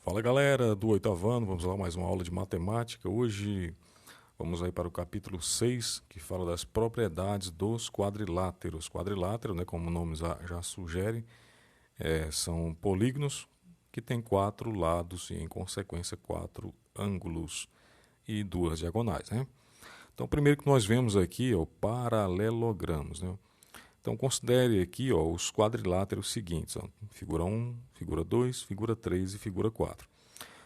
Fala galera do oitavo ano, vamos lá mais uma aula de matemática. Hoje vamos aí para o capítulo 6, que fala das propriedades dos quadriláteros. Quadrilátero, né, como o nome já sugere, são polígonos que têm quatro lados e em consequência quatro ângulos e duas diagonais, né? Então o primeiro que nós vemos aqui é o paralelogramos, né? Então considere aqui, ó, os quadriláteros seguintes, ó, figura 1, figura 2, figura 3 e figura 4.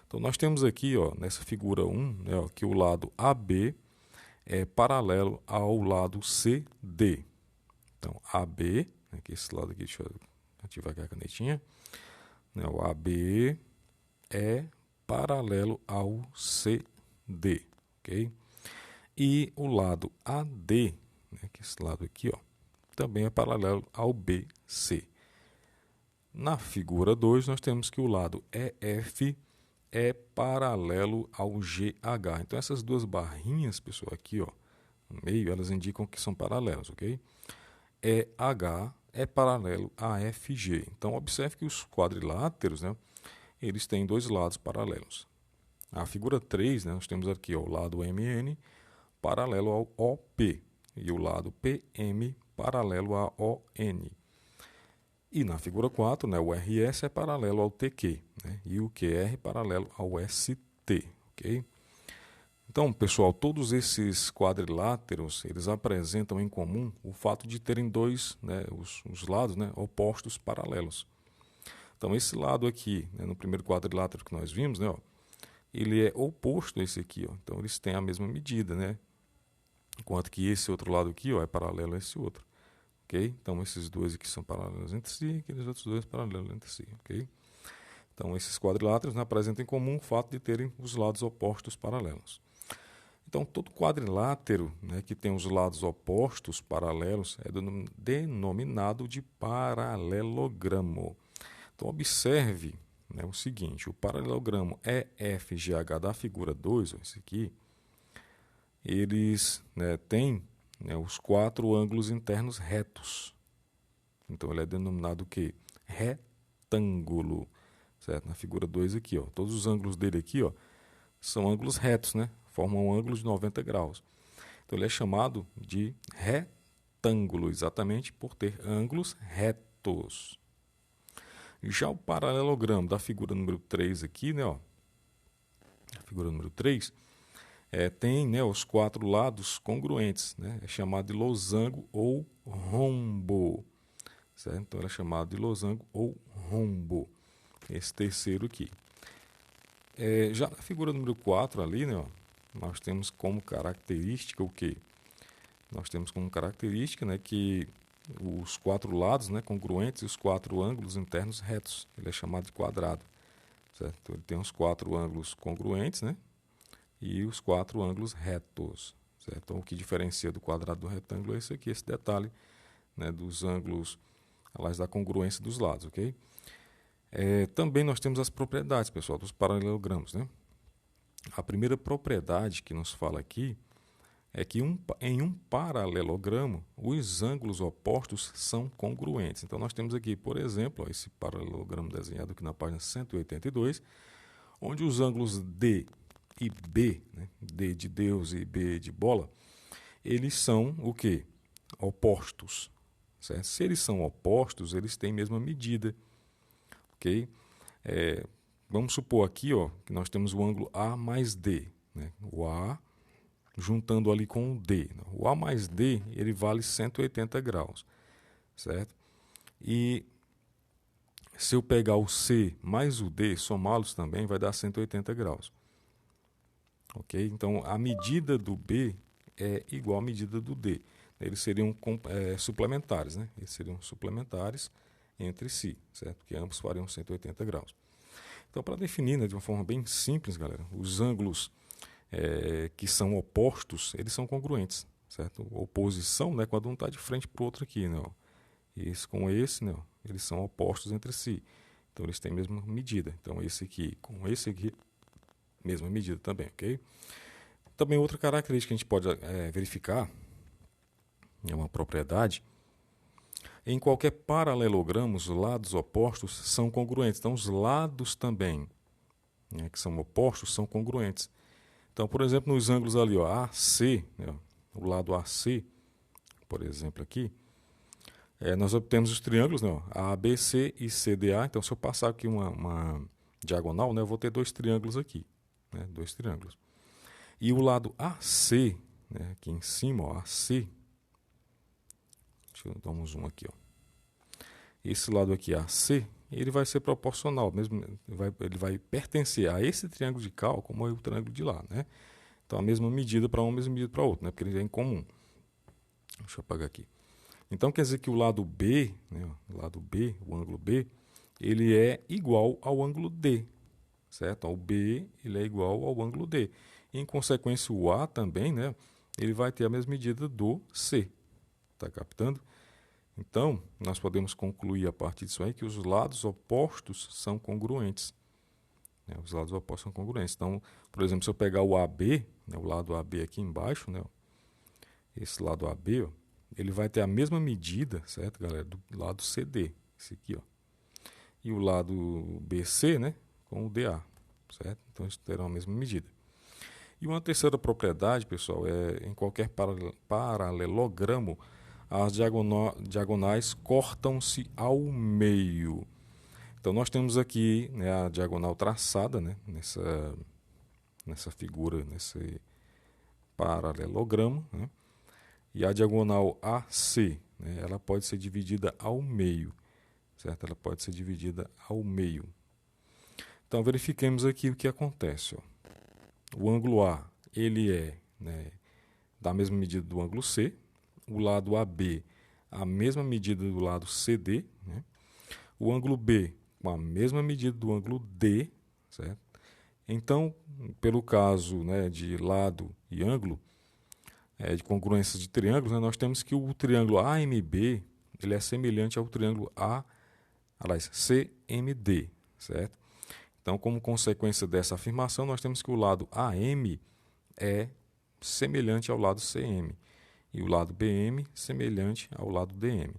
Então nós temos aqui, ó, nessa figura 1, né, ó, que o lado AB é paralelo ao lado CD. Então AB, aqui esse lado aqui, deixa eu ativar aqui a canetinha, né, o AB é paralelo ao CD, ok? E o lado AD, né, que é esse lado aqui, ó, também é paralelo ao BC. Na figura 2, nós temos que o lado EF é paralelo ao GH. Então, essas duas barrinhas, pessoal, aqui, ó, no meio, elas indicam que são paralelas, ok? EH é paralelo a FG. Então, observe que os quadriláteros, né, eles têm dois lados paralelos. A figura 3, né, nós temos aqui, ó, o lado MN paralelo ao OP e o lado PM paralelo a ON. E na figura 4, né, o RS é paralelo ao TQ, né, e o QR paralelo ao ST, ok? Então, pessoal, todos esses quadriláteros, eles apresentam em comum o fato de terem dois, né, os lados, né, opostos paralelos. Então, esse lado aqui, né, no primeiro quadrilátero que nós vimos, né, ó, ele é oposto a esse aqui, ó. Então, eles têm a mesma medida, né? Enquanto que esse outro lado aqui, ó, é paralelo a esse outro. Okay? Então, esses dois aqui são paralelos entre si, aqueles outros dois paralelos entre si. Okay? Então, esses quadriláteros, né, apresentam em comum o fato de terem os lados opostos paralelos. Então, todo quadrilátero, né, que tem os lados opostos paralelos é denominado de paralelogramo. Então, observe, né, o seguinte: o paralelogramo EFGH da figura 2, ó, esse aqui, eles, né, têm, né, os quatro ângulos internos retos. Então ele é denominado o quê? Retângulo. Certo? Na figura 2 aqui, ó, todos os ângulos dele aqui, ó, são ângulos retos, né? Formam um ângulo de 90 graus. Então ele é chamado de retângulo, exatamente por ter ângulos retos. Já o paralelogramo da figura número 3 aqui, né, ó, a figura número 3, tem, né, os quatro lados congruentes, né? É chamado de losango ou rombo. Certo? Então ele é chamado de losango ou rombo. Esse terceiro aqui. Já na figura número 4 ali, né, ó, nós temos como característica o quê? Nós temos como característica, né, que os quatro lados, né, congruentes e os quatro ângulos internos retos. Ele é chamado de quadrado. Certo? Então, ele tem os quatro ângulos congruentes, né, e os quatro ângulos retos. Certo? Então, o que diferencia do quadrado do retângulo é esse aqui, esse detalhe, né, dos ângulos, aliás, da congruência dos lados, ok? Também nós temos as propriedades, pessoal, dos paralelogramos, né? A primeira propriedade que nos fala aqui é que em um paralelogramo os ângulos opostos são congruentes. Então nós temos aqui, por exemplo, ó, esse paralelogramo desenhado aqui na página 182, onde os ângulos D e B, né, D de Deus e B de bola, eles são o quê? Opostos. Certo? Se eles são opostos, eles têm a mesma medida. Ok? Vamos supor aqui, ó, que nós temos o ângulo A mais D. Né? O A juntando ali com o D. O A mais D ele vale 180 graus. Certo? E se eu pegar o C mais o D, somá-los também, vai dar 180 graus. Ok? Então, a medida do B é igual à medida do D. Eles seriam suplementares, né? Eles seriam suplementares entre si, certo? Porque ambos fariam 180 graus. Então, para definir, né, de uma forma bem simples, galera, os ângulos que são opostos, eles são congruentes, certo? Oposição, né, quando um está de frente para o outro aqui, né? Ó. Esse com esse, né, ó, eles são opostos entre si. Então, eles têm a mesma medida. Então, esse aqui com esse aqui, mesma medida também, ok? Também outra característica que a gente pode verificar, é uma propriedade, em qualquer paralelogramo, os lados opostos são congruentes. Então, os lados também né, que são opostos, são congruentes. Então, por exemplo, nos ângulos ali, ó, AC, né, o lado AC, por exemplo, aqui, nós obtemos os triângulos, né, ó, ABC e CDA. Então, se eu passar aqui uma diagonal, né, eu vou ter dois triângulos aqui, né, dois triângulos. E o lado AC, né, aqui em cima, ó, AC, deixa eu dar um zoom aqui, ó. Esse lado aqui, AC, ele vai ser proporcional, mesmo, ele vai pertencer a esse triângulo de cá, como é o triângulo de lá, né? Então, a mesma medida para um, a mesma medida para outro, né? Porque ele é em comum. Deixa eu apagar aqui. Então, quer dizer que o lado B, né, o lado B, o ângulo B, ele é igual ao ângulo D, certo? O B, ele é igual ao ângulo D. E, em consequência, o A também, né? Ele vai ter a mesma medida do C. Está captando? Então, nós podemos concluir a partir disso aí que os lados opostos são congruentes. Né? Os lados opostos são congruentes. Então, por exemplo, se eu pegar o AB, né, o lado AB aqui embaixo, né, esse lado AB, ó, ele vai ter a mesma medida, certo, galera, do lado CD, esse aqui, ó. E o lado BC, né, com o DA, certo? Então, eles terão a mesma medida. E uma terceira propriedade, pessoal, é em qualquer paralelogramo, as diagonais cortam-se ao meio. Então, nós temos aqui, né, a diagonal traçada, né, nessa figura, nesse paralelogramo, né, e a diagonal AC, né, ela pode ser dividida ao meio, certo? Ela pode ser dividida ao meio. Então, verifiquemos aqui o que acontece, ó. O ângulo A, ele é, né, da mesma medida do ângulo C. O lado AB, a mesma medida do lado CD, né? O ângulo B, com a mesma medida do ângulo D, certo? Então, pelo caso, né, de lado e ângulo, de congruências de triângulos, né, nós temos que o triângulo AMB, ele é semelhante ao triângulo CMD, certo? Então, como consequência dessa afirmação, nós temos que o lado AM é semelhante ao lado CM. E o lado BM semelhante ao lado DM.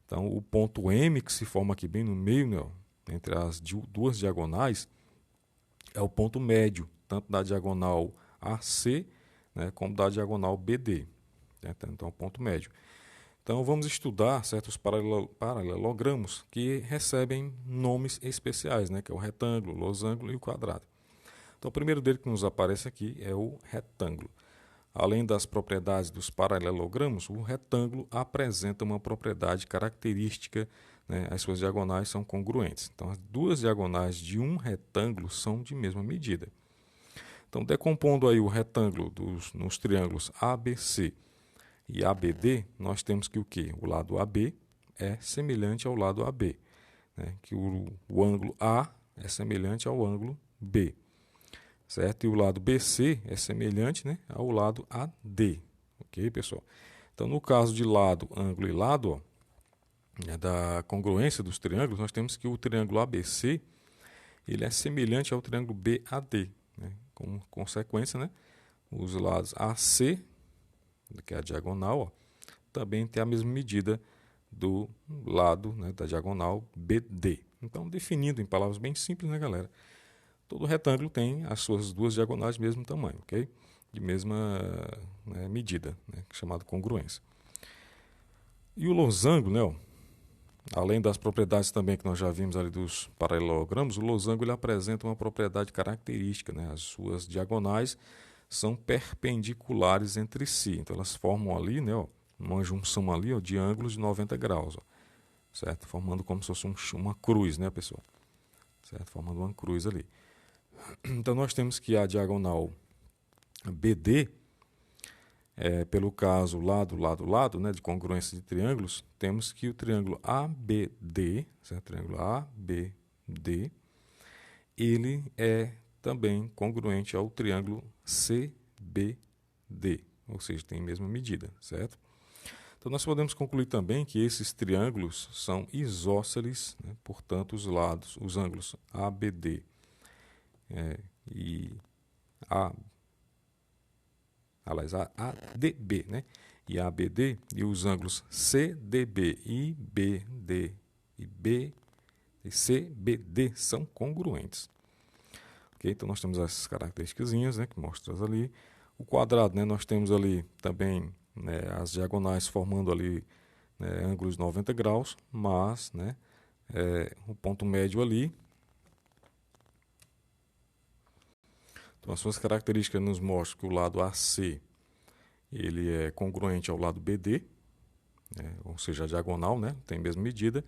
Então, o ponto M, que se forma aqui bem no meio, né, entre as duas diagonais, é o ponto médio, tanto da diagonal AC, né, como da diagonal BD. Então, é o ponto médio. Então, vamos estudar certos paralelogramos que recebem nomes especiais, né, que é o retângulo, o losango e o quadrado. Então, o primeiro dele que nos aparece aqui é o retângulo. Além das propriedades dos paralelogramos, o retângulo apresenta uma propriedade característica, né? As suas diagonais são congruentes. Então, as duas diagonais de um retângulo são de mesma medida. Então, decompondo aí o retângulo nos triângulos ABC e ABD, nós temos que o quê? O lado AB é semelhante ao lado AB, né? Que o ângulo A é semelhante ao ângulo B. Certo? E o lado BC é semelhante, né, ao lado AD. Ok, pessoal? Então, no caso de lado, ângulo e lado, ó, da congruência dos triângulos, nós temos que o triângulo ABC ele é semelhante ao triângulo BAD. Né? Como consequência, né, os lados AC, que é a diagonal, ó, também tem a mesma medida do lado, né, da diagonal BD. Então, definindo em palavras bem simples, né, galera? Todo retângulo tem as suas duas diagonais de mesmo tamanho, ok? De mesma, né, medida, né, chamada congruência. E o losango, né, além das propriedades também que nós já vimos ali dos paralelogramos, o losango ele apresenta uma propriedade característica, né? As suas diagonais são perpendiculares entre si. Então elas formam ali, né, uma junção ali, de ângulos de 90 graus, certo? Formando como se fosse uma cruz, né, pessoal? Certo? Formando uma cruz ali. Então, nós temos que a diagonal BD, pelo caso lado, lado, lado, né, de congruência de triângulos, temos que o triângulo ABD, certo? Triângulo ABD, ele é também congruente ao triângulo CBD, ou seja, tem a mesma medida, certo? Então, nós podemos concluir também que esses triângulos são isósceles, né? Portanto, os ângulos ABD e ADB, né? E ABD e os ângulos CDB e BD e CBD são congruentes. ok? Então nós temos essas características, né, que mostram ali. O quadrado, né, nós temos ali também, né, as diagonais formando ali, né, ângulos de 90 graus, mas, né, o ponto médio ali. Então as suas características nos mostram que o lado AC ele é congruente ao lado BD, né, ou seja, a diagonal, né, tem a mesma medida.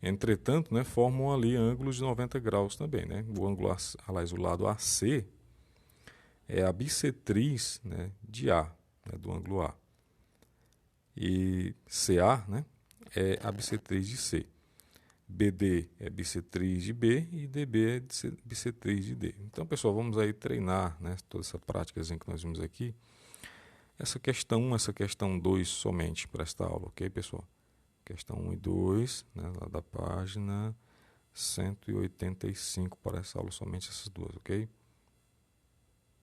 Entretanto, né, formam ali ângulos de 90 graus também, né? O ângulo, aliás, o lado AC é a bissetriz, né, de A, né, do ângulo A. E CA, né, é a bissetriz de C. BD é bissetriz de B e DB é bissetriz de D. Então, pessoal, vamos aí treinar, né, toda essa prática que nós vimos aqui. Essa questão 1, essa questão 2 somente para esta aula, ok, pessoal? Questão 1 e 2, né, lá da página 185 para essa aula, somente essas duas, ok?